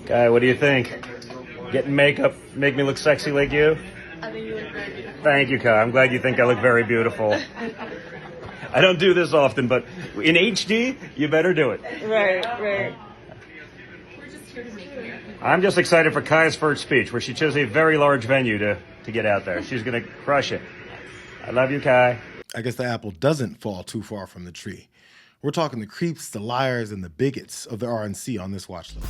Guy, what do you think? Getting makeup make me look sexy like you? I think you look very beautiful. Thank you, Kai. I'm glad you think I look very beautiful. I don't do this often, but in HD, you better do it. Right. We're just here to make you. I'm just excited for Kai's first speech, where she chose a very large venue to get out there. She's going to crush it. I love you, Kai. I guess the apple doesn't fall too far from the tree. We're talking the creeps, the liars, and the bigots of the RNC on this watch list.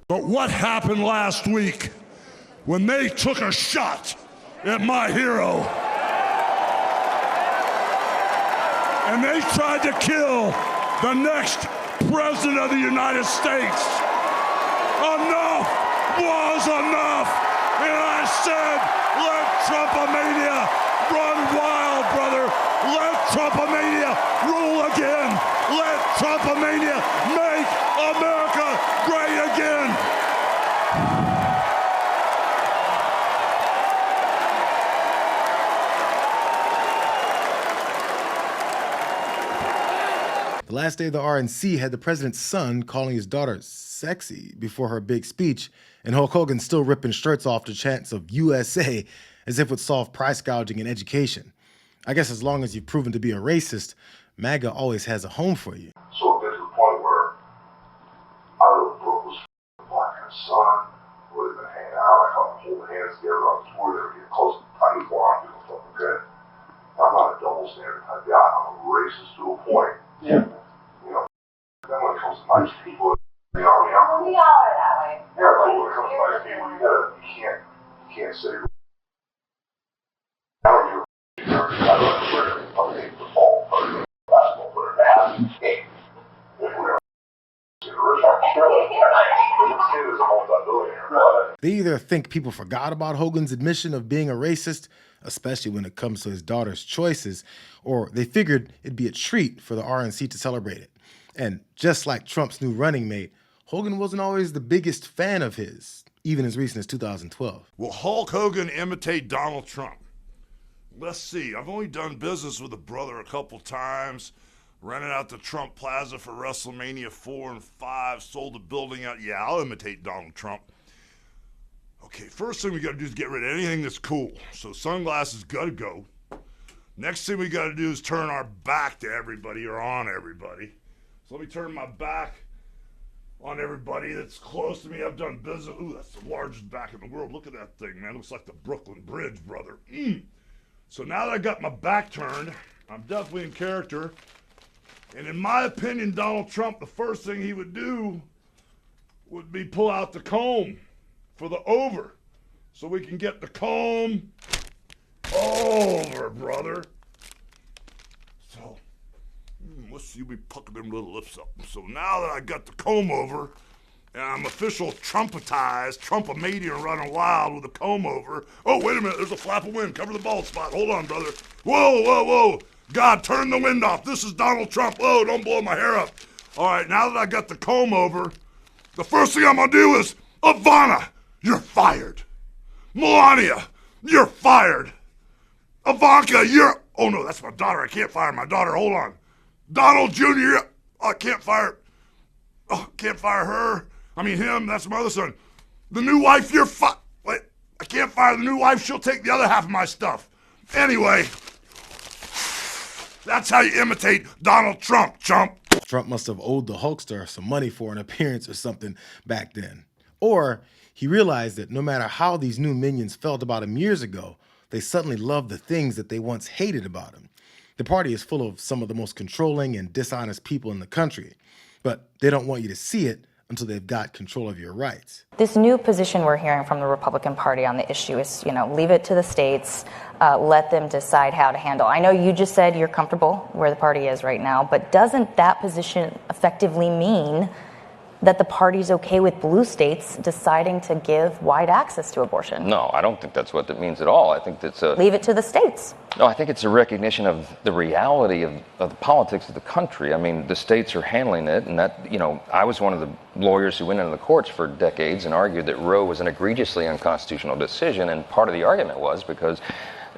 But what happened last week when they took a shot at my hero and they tried to kill the next President of the United States? Enough was enough. And I said, let Trumpomania run wild, brother. Let Trumpomania rule again. Let Trumpomania make America great again. The last day of the RNC had the president's son calling his daughter sexy before her big speech, and Hulk Hogan still ripping shirts off to chants of USA as if it would solve price gouging in education. I guess as long as you've proven to be a racist, MAGA always has a home for you. So it gets to the point where I wrote Brooke was black and son, where they've been hanging out, I caught them holding hands together on tour, they were getting close to the tiny bar, I'm doing fucking good. I'm not a double standard type guy, I'm a racist to a point. Yeah. You know, then when it comes to nice people, we all are that way. Yeah, but when it comes to nice people, you can't say, I don't give a I don't care if I'm a football player, basketball player, bad game. They either think people forgot about Hogan's admission of being a racist, especially when it comes to his daughter's choices, or they figured it'd be a treat for the RNC to celebrate it. And just like Trump's new running mate, Hogan wasn't always the biggest fan of his, even as recent as 2012. Will Hulk Hogan imitate Donald Trump? Let's see. I've only done business with a brother a couple times. Rented out the Trump Plaza for WrestleMania 4 and 5. Sold the building out. Yeah, I'll imitate Donald Trump. Okay, first thing we got to do is get rid of anything that's cool. So sunglasses got to go. Next thing we got to do is turn our back to everybody or on everybody. So let me turn my back on everybody that's close to me. I've done business. Ooh, that's the largest back in the world. Look at that thing, man. Looks like the Brooklyn Bridge, brother. So now that I got my back turned, I'm definitely in character. And in my opinion, Donald Trump, the first thing he would do would be pull out the comb for the over. So we can get the comb over, brother. So, let's see, we pucker them little lips up. So now that I got the comb over, and I'm official Trumpetized, Trumpomania running wild with a comb over. Oh, wait a minute, there's a flap of wind. Cover the bald spot. Hold on, brother. Whoa, whoa, whoa. God, turn the wind off. This is Donald Trump. Whoa, don't blow my hair up. All right, now that I got the comb over, the first thing I'm going to do is, Ivana, you're fired. Melania, you're fired. Ivanka, you're... Oh, no, that's my daughter. I can't fire my daughter. Hold on. Donald Jr., I can't fire... Oh, can't fire her. I mean, him, that's my other son. The new wife, you're Wait, I can't fire the new wife. She'll take the other half of my stuff. Anyway, that's how you imitate Donald Trump, chump. Trump must have owed the Hulkster some money for an appearance or something back then. Or he realized that no matter how these new minions felt about him years ago, they suddenly loved the things that they once hated about him. The party is full of some of the most controlling and dishonest people in the country, but they don't want you to see it until they've got control of your rights. This new position we're hearing from the Republican Party on the issue is, leave it to the states, let them decide how to handle. I know you just said you're comfortable where the party is right now, but doesn't that position effectively mean that the party's okay with blue states deciding to give wide access to abortion. No, I don't think that's what that means at all. I think that's Leave it to the states. No, I think it's a recognition of the reality of the politics of the country. I mean, the states are handling it, and that, I was one of the lawyers who went into the courts for decades and argued that Roe was an egregiously unconstitutional decision, and part of the argument was because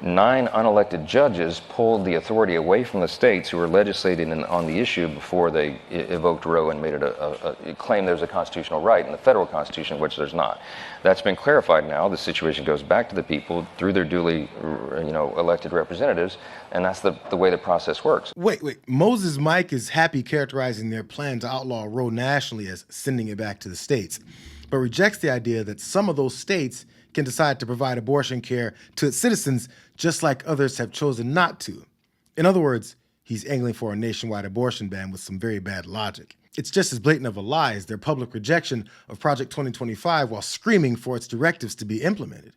9 unelected judges pulled the authority away from the states who were legislating on the issue before they evoked Roe and made it claim there's a constitutional right in the federal constitution, which there's not. That's been clarified now. The situation goes back to the people through their duly, elected representatives, and that's the way the process works. Wait. Moses Mike is happy characterizing their plan to outlaw Roe nationally as sending it back to the states, but rejects the idea that some of those states can decide to provide abortion care to its citizens just like others have chosen not to. In other words, he's angling for a nationwide abortion ban with some very bad logic. It's just as blatant of a lie as their public rejection of Project 2025 while screaming for its directives to be implemented.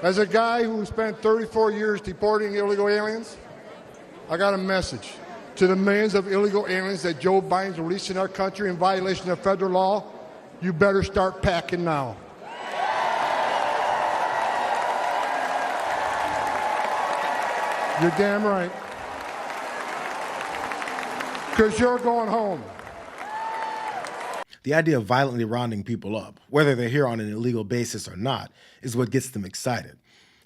As a guy who spent 34 years deporting illegal aliens, I got a message to the millions of illegal aliens that Joe Biden's releasing our country in violation of federal law. You better start packing now. You're damn right. Because you're going home. The idea of violently rounding people up, whether they're here on an illegal basis or not, is what gets them excited.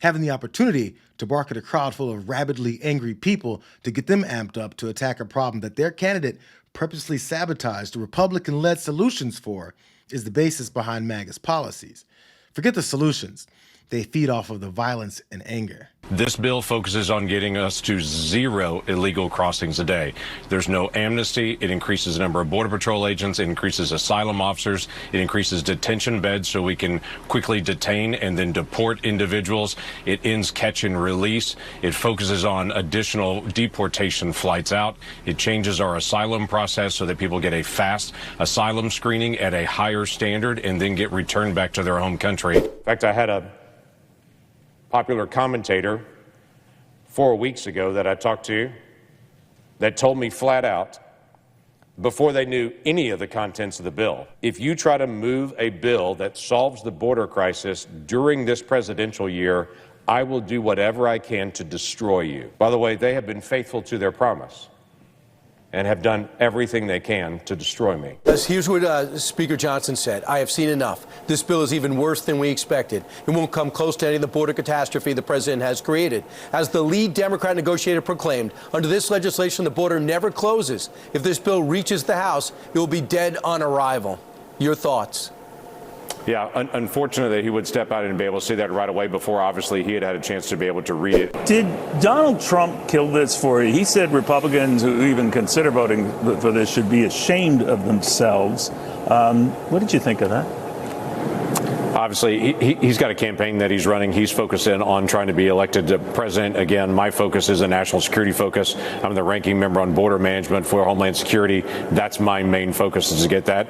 Having the opportunity to bark at a crowd full of rabidly angry people to get them amped up to attack a problem that their candidate purposely sabotaged Republican-led solutions for is the basis behind MAGA's policies. Forget the solutions. They feed off of the violence and anger. This bill focuses on getting us to 0 illegal crossings a day. There's no amnesty. It increases the number of Border Patrol agents. It increases asylum officers. It increases detention beds so we can quickly detain and then deport individuals. It ends catch and release. It focuses on additional deportation flights out. It changes our asylum process so that people get a fast asylum screening at a higher standard and then get returned back to their home country. In fact, I had a popular commentator 4 weeks ago that I talked to that told me flat out, before they knew any of the contents of the bill, if you try to move a bill that solves the border crisis during this presidential year, I will do whatever I can to destroy you. By the way, they have been faithful to their promise and have done everything they can to destroy me. Here's what Speaker Johnson said. I have seen enough. This bill is even worse than we expected. It won't come close to any of the border catastrophe the president has created. As the lead Democrat negotiator proclaimed, under this legislation, the border never closes. If this bill reaches the House, it will be dead on arrival. Your thoughts? Yeah, unfortunately, he would step out and be able to see that right away before, obviously, he had had a chance to be able to read it. Did Donald Trump kill this for you? He said Republicans who even consider voting for this should be ashamed of themselves. What did you think of that? Obviously, he's got a campaign that he's running. He's focused in on trying to be elected president. Again, my focus is a national security focus. I'm the ranking member on border management for Homeland Security. That's my main focus, is to get that.